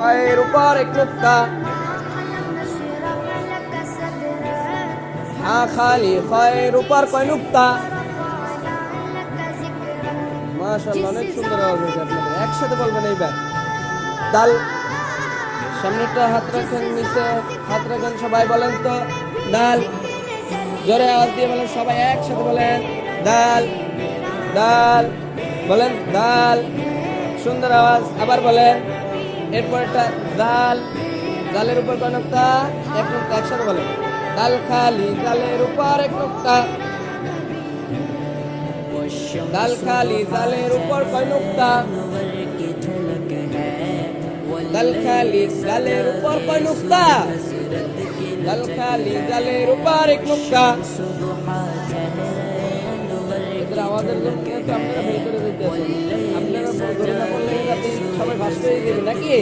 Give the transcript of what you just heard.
খয়ের উপর এক নুক্তা, হা খালি খয়ের উপর কয় নুক্তা। মাশাআল্লাহ, অনেক সুন্দর আওয়াজ হয়েছে আপনাদের। একসাথে বলবেন এইবার। দাল, সামনেটা হাত রাখেন, নিচে হাত রাখেন, সবাই বলেন তো দাল। জোরে আওয়াজ দিয়ে বলেন, সবাই একসাথে বলেন দাল দাল, বলেন দাল। সুন্দর আওয়াজ, আবার বলেন। এরপরটা দাল, দালের উপর কয় নুক্তা? এক নুক্তা। একসাথে বলেন দাল খালি, দালের উপর এক নুক্তা। দাল খালি, দালের উপর কয় নুক্তা? দাল খালি, দালের উপর কয় নুক্তা? দাল খালি, দালের উপর এক নুক্তা। আমাদের জন্য কিন্তু আপনারা বের করে দিতে আছেন। আপনারা ধরে না বললে সবাই ভাস করে দিবেন নাকি?